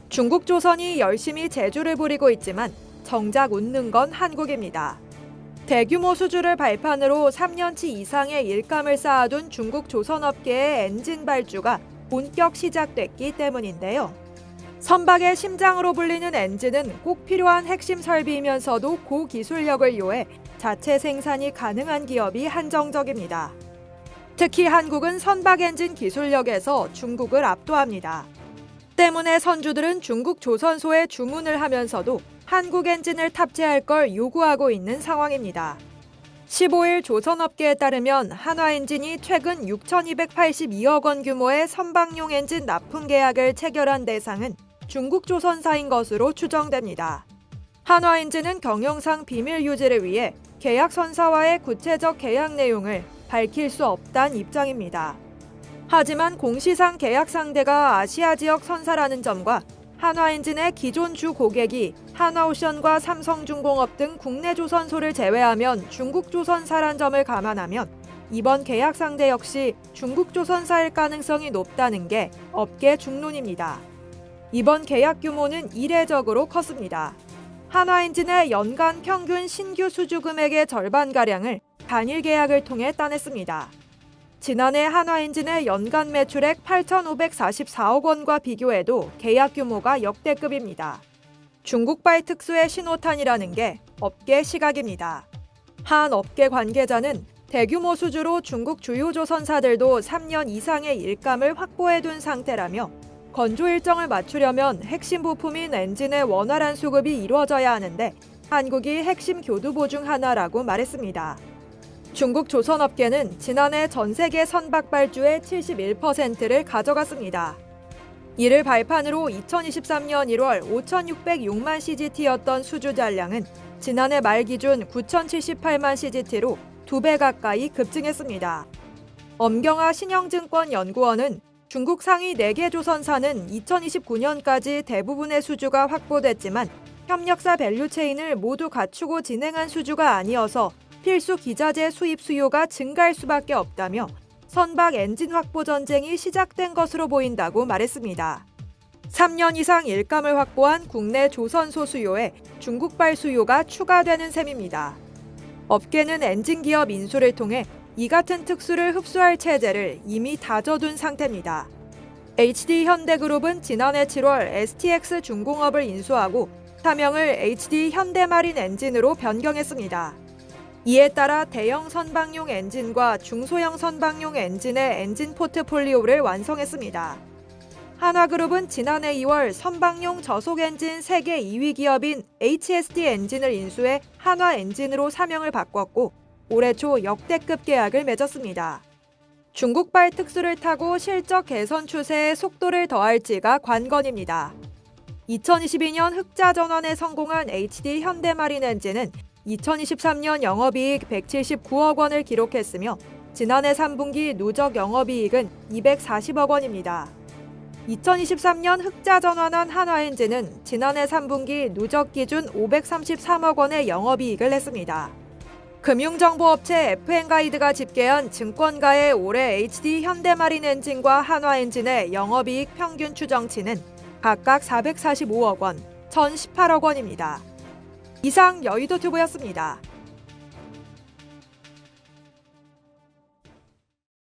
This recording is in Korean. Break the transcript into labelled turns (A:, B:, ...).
A: 중국조선이 열심히 제주를 부리고 있지만 정작 웃는 건 한국입니다. 대규모 수주를 발판으로 3년치 이상의 일감을 쌓아둔 중국 조선업계의 엔진 발주가 본격 시작됐기 때문인데요. 선박의 심장으로 불리는 엔진은 꼭 필요한 핵심 설비이면서도 고기술력을 요해 자체 생산이 가능한 기업이 한정적입니다. 특히 한국은 선박 엔진 기술력에서 중국을 압도합니다. 때문에 선주들은 중국 조선소에 주문을 하면서도 한국 엔진을 탑재할 걸 요구하고 있는 상황입니다. 15일 조선업계에 따르면 한화엔진이 최근 6,282억 원 규모의 선박용 엔진 납품 계약을 체결한 대상은 중국 조선사인 것으로 추정됩니다. 한화엔진은 경영상 비밀 유지를 위해 계약 선사와의 구체적 계약 내용을 밝힐 수 없다는 입장입니다. 하지만 공시상 계약 상대가 아시아 지역 선사라는 점과 한화엔진의 기존 주 고객이 한화오션과 삼성중공업 등 국내 조선소를 제외하면 중국 조선사란 점을 감안하면 이번 계약 상대 역시 중국 조선사일 가능성이 높다는 게 업계 중론입니다. 이번 계약 규모는 이례적으로 컸습니다. 한화엔진의 연간 평균 신규 수주 금액의 절반가량을 단일 계약을 통해 따냈습니다. 지난해 한화엔진의 연간 매출액 8,544억 원과 비교해도 계약 규모가 역대급입니다. 중국발 특수의 신호탄이라는 게 업계 시각입니다. 한 업계 관계자는 대규모 수주로 중국 주요 조선사들도 3년 이상의 일감을 확보해둔 상태라며 건조 일정을 맞추려면 핵심 부품인 엔진의 원활한 수급이 이루어져야 하는데 한국이 핵심 교두보 중 하나라고 말했습니다. 중국 조선업계는 지난해 전 세계 선박 발주의 71%를 가져갔습니다. 이를 발판으로 2023년 1월 5,606만 CGT였던 수주 잔량은 지난해 말 기준 9,078만 CGT로 2배 가까이 급증했습니다. 엄경아 신영증권연구원은 중국 상위 4개 조선사는 2029년까지 대부분의 수주가 확보됐지만 협력사 밸류체인을 모두 갖추고 진행한 수주가 아니어서 필수 기자재 수입 수요가 증가할 수밖에 없다며 선박 엔진 확보 전쟁이 시작된 것으로 보인다고 말했습니다. 3년 이상 일감을 확보한 국내 조선소 수요에 중국발 수요가 추가되는 셈입니다. 업계는 엔진 기업 인수를 통해 이 같은 특수를 흡수할 체제를 이미 다져둔 상태입니다. HD현대그룹은 지난해 7월 STX 중공업을 인수하고 사명을 HD 현대마린 엔진으로 변경했습니다. 이에 따라 대형 선박용 엔진과 중소형 선박용 엔진의 엔진 포트폴리오를 완성했습니다. 한화그룹은 지난해 2월 선박용 저속 엔진 세계 2위 기업인 HSD 엔진을 인수해 한화엔진으로 사명을 바꿨고 올해 초 역대급 계약을 맺었습니다. 중국발 특수를 타고 실적 개선 추세에 속도를 더할지가 관건입니다. 2022년 흑자 전환에 성공한 HD 현대마린 엔진은 2023년 영업이익 179억 원을 기록했으며 지난해 3분기 누적 영업이익은 240억 원입니다. 2023년 흑자 전환한 한화엔진은 지난해 3분기 누적 기준 533억 원의 영업이익을 냈습니다. 금융정보업체 FN가이드가 집계한 증권가의 올해 HD 현대마린 엔진과 한화엔진의 영업이익 평균 추정치는 각각 445억 원, 1,018억 원입니다. 이상 여의도튜브였습니다.